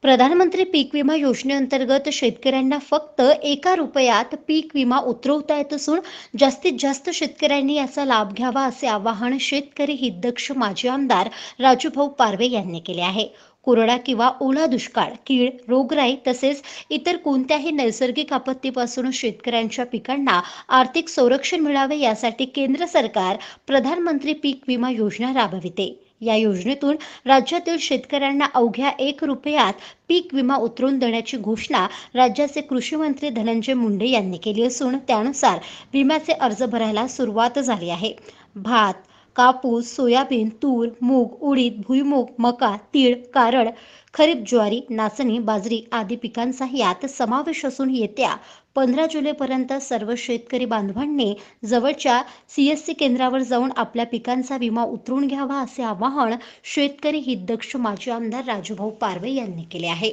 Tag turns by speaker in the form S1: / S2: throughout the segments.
S1: प्रधानमंत्री पीक विमा योजनेअंतर्गत शेतकऱ्यांना फक्त ₹1 पीक विमा उतरवता येत असून जास्तीत जास्त शेतकऱ्यांनी याचा लाभ घ्यावा असे आवाहन शेतकरी हितदक्ष माजी आमदार राजूभाऊ पारवे यांनी केले आहे. कोरडा किंवा ओला दुष्काळ, कीड, रोगराई तसेच इतर कोणत्याही नैसर्गिक आपत्तीपासून शेतकऱ्यांच्या पिकांना आर्थिक संरक्षण मिळावे यासाठी केंद्र सरकार प्रधानमंत्री पीक विमा योजना राबविते. या योजनेतून राज्यातील शेतकऱ्यांना अवघ्या ₹1 पीक विमा उतरवून देण्याची घोषणा राज्याचे कृषी मंत्री धनंजय मुंडे यांनी केली असून त्यानुसार विम्याचे अर्ज भरायला सुरुवात झाली आहे. भात, कापूस, सोयाबीन, तूर, मूग, उडीद, भुईमूग, मका, तीळ, कारळ, खरीप ज्वारी, नाचणी, बाजरी आदी पिकांचा यात समावेश असून येत्या 15 जुलैपर्यंत सर्व शेतकरी बांधवांनी जवळच्या CSC केंद्रावर जाऊन आपल्या पिकांचा विमा उतरवून घ्यावा असे आवाहन शेतकरी हितदक्ष माजी आमदार राजूभाऊ पारवे यांनी केले आहे.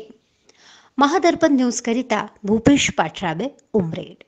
S1: महादर्पण न्यूजकरिता भूपेश पाठराबे, उमरेड.